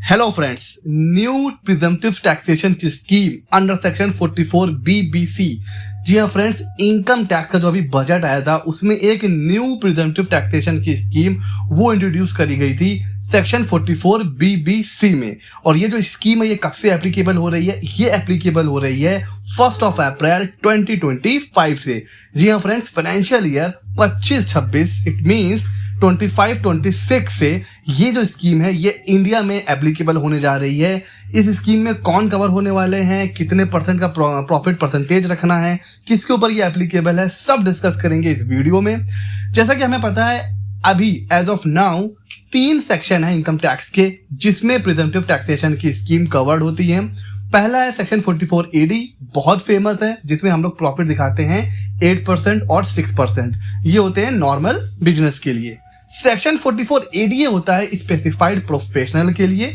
Hello friends, new presumptive taxation की scheme under section 44 BBC. जी हाँ friends, income tax का जो अभी बजट आया था उसमें एक न्यू प्रिजम्पटिव टैक्सेशन की स्कीम वो इंट्रोड्यूस करी गई थी सेक्शन 44 बीबीसी में। और ये जो स्कीम है ये कब से एप्लीकेबल हो रही है? ये एप्लीकेबल हो रही है 1 अप्रैल 2025 से। जी हाँ friends, financial year 25-26 it means 25-26 से ये जो स्कीम है ये इंडिया में एप्लीकेबल होने जा रही है। इस स्कीम में कौन कवर होने वाले हैं, कितने परसेंट का प्रॉफिट परसेंटेज रखना है, किसके ऊपर ये एप्लीकेबल है, सब डिस्कस करेंगे इस वीडियो में। जैसा कि हमें पता है अभी एज ऑफ नाउ 3 सेक्शन है इनकम टैक्स के जिसमें प्रिजम्पटिव टैक्सेशन की स्कीम कवर्ड होती है। पहला है सेक्शन 44 एडी, बहुत फेमस है, जिसमें हम लोग प्रॉफिट दिखाते हैं 8% और 6%। ये होते हैं नॉर्मल बिजनेस के लिए। सेक्शन 44 एडीए होता है स्पेसिफाइड प्रोफेशनल के लिए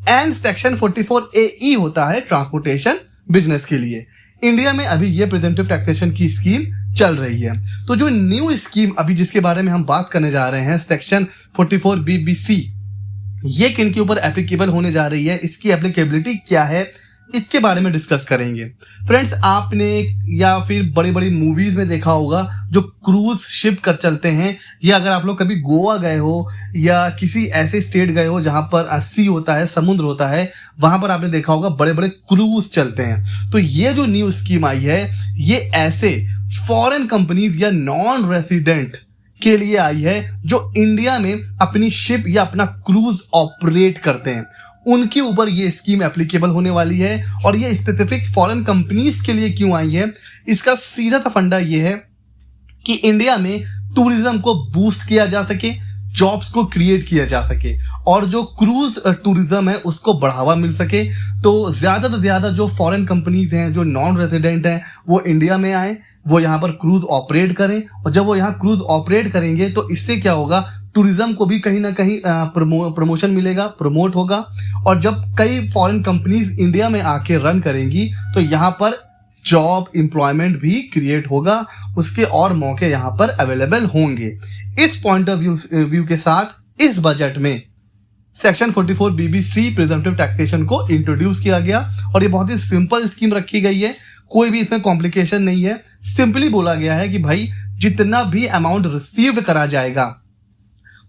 एंड सेक्शन 44 एई होता है ट्रांसपोर्टेशन बिजनेस के लिए। इंडिया में अभी ये प्रिजम्पटिव टैक्सेशन की स्कीम चल रही है। तो जो न्यू स्कीम अभी जिसके बारे में हम बात करने जा रहे हैं सेक्शन 44 बीबीसी, ये किन के ऊपर एप्लीकेबल होने जा रही है, इसकी एप्लीकेबिलिटी क्या है, इसके बारे में डिस्कस करेंगे। फ्रेंड्स, आपने या फिर बड़ी बड़ी मूवीज में देखा होगा जो क्रूज शिप कर चलते हैं, या अगर आप लोग कभी गोवा गए हो या किसी ऐसे स्टेट गए हो जहां पर सी होता है, समुद्र होता है, वहां पर आपने देखा होगा बड़े बड़े क्रूज चलते हैं। तो ये जो न्यू स्कीम आई है ये ऐसे फॉरेन कंपनीज या नॉन रेसिडेंट के लिए आई है जो इंडिया में अपनी शिप या अपना क्रूज ऑपरेट करते हैं, उनके ऊपर ये स्कीम एप्लीकेबल होने वाली है। और ये स्पेसिफिक फॉरेन कंपनीज के लिए क्यों आई है, इसका सीधा सा फंडा ये है कि इंडिया में टूरिज्म को बूस्ट किया जा सके, जॉब्स को क्रिएट किया जा सके और जो क्रूज टूरिज्म है उसको बढ़ावा मिल सके। तो ज्यादा से ज्यादा जो फॉरेन कंपनीज हैं, जो नॉन रेजिडेंट हैं, वो इंडिया में आए, वो यहाँ पर क्रूज ऑपरेट करें। और जब वो यहाँ क्रूज ऑपरेट करेंगे तो इससे क्या होगा, टूरिज्म को भी कहीं ना कहीं प्रमोशन मिलेगा, प्रमोट होगा। और जब कई फॉरेन कंपनीज इंडिया में आके रन करेंगी तो यहाँ पर जॉब एम्प्लॉयमेंट भी क्रिएट होगा, उसके और मौके यहाँ पर अवेलेबल होंगे। इस पॉइंट ऑफ व्यू के साथ इस बजट में सेक्शन 44 बीबीसी प्रिजम्पटिव टैक्सेशन को इंट्रोड्यूस किया गया और ये बहुत ही सिंपल स्कीम रखी गई है, कोई भी इसमें कॉम्प्लिकेशन नहीं है। सिंपली बोला गया है कि भाई जितना भी अमाउंट रिसीव करा जाएगा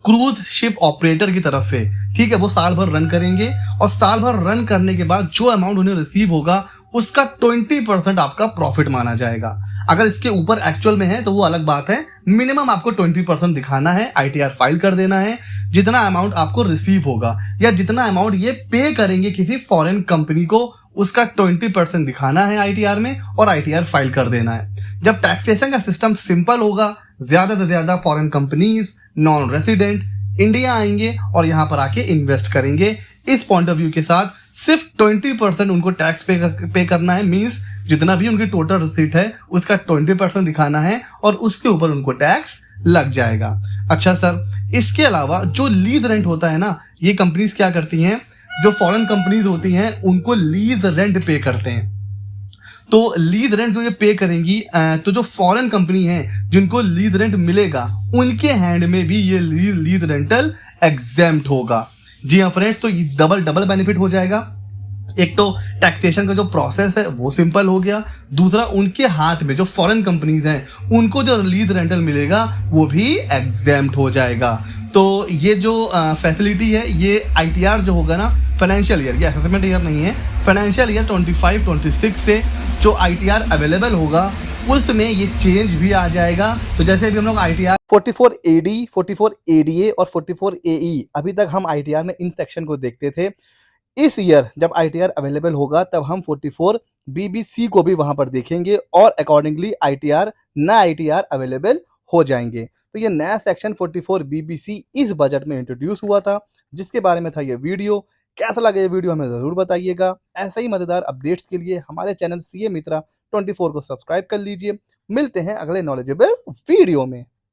क्रूज शिप ऑपरेटर की तरफ से, ठीक है, वो साल भर रन करेंगे और साल भर रन करने के बाद जो अमाउंट उन्हें रिसीव होगा उसका 20% आपका प्रॉफिट माना जाएगा। अगर इसके ऊपर एक्चुअल में है तो वो अलग बात है, मिनिमम आपको 20% दिखाना है, ITR फाइल कर देना है। जितना अमाउंट आपको रिसीव होगा या जितना अमाउंट ये पे करेंगे किसी फॉरेन कंपनी को, उसका 20% दिखाना है ITR में और ITR फाइल कर देना है। जब टैक्सेशन का सिस्टम सिंपल होगा, ज्यादा से ज्यादा foreign companies non resident India आएंगे और यहाँ पर आके इन्वेस्ट करेंगे। इस पॉइंट ऑफ व्यू के साथ सिर्फ 20% उनको टैक्स पे करना है, मींस जितना भी उनकी टोटल रिसीट है उसका 20% दिखाना है और उसके ऊपर उनको टैक्स लग जाएगा। अच्छा सर, इसके अलावा जो लीज रेंट होता है ना, ये कंपनीज क्या करती हैं, जो फॉरेन कंपनीज होती हैं उनको लीज रेंट पे करते हैं। तो लीज रेंट जो ये पे करेंगी, तो जो फॉरेन कंपनी है जिनको लीज रेंट मिलेगा उनके हैंड में भी ये लीज रेंटल एग्जेम्प्ट होगा। जी हाँ फ्रेंड्स, तो ये डबल बेनिफिट हो जाएगा। एक तो टैक्सेशन का जो प्रोसेस है वो सिंपल हो गया, दूसरा उनके हाथ में जो फॉरेन कंपनीज हैं उनको जो लीज रेंटल मिलेगा वो भी एग्जेम्प्ट हो जाएगा। तो ये जो फैसिलिटी है ये ITR जो होगा ना, फाइनेंशियल ईयर, ये असेसमेंट ईयर नहीं है, फाइनेंशियल ईयर 25-26 से जो ITR अवेलेबल होगा उसमें ये चेंज भी आ जाएगा। तो जैसे अभी हम लोग ITR 44 AD, 44 ADA और 44 AE अभी तक हम ITR में इन सेक्शन को देखते थे। इस ईयर जब ITR अवेलेबल होगा तब हम 44 बीबीसी को भी वहां पर देखेंगे और अकॉर्डिंगली नया ITR अवेलेबल हो जाएंगे। तो ये नया सेक्शन 44 बीबीसी इस बजट में इंट्रोड्यूस हुआ था, जिसके बारे में था ये वीडियो। कैसा लगा ये वीडियो हमें जरूर बताइएगा। ऐसे ही मजेदार अपडेट्स के लिए हमारे चैनल CA मित्रा 24 को सब्सक्राइब कर लीजिए। मिलते हैं अगले नॉलेजेबल वीडियो में।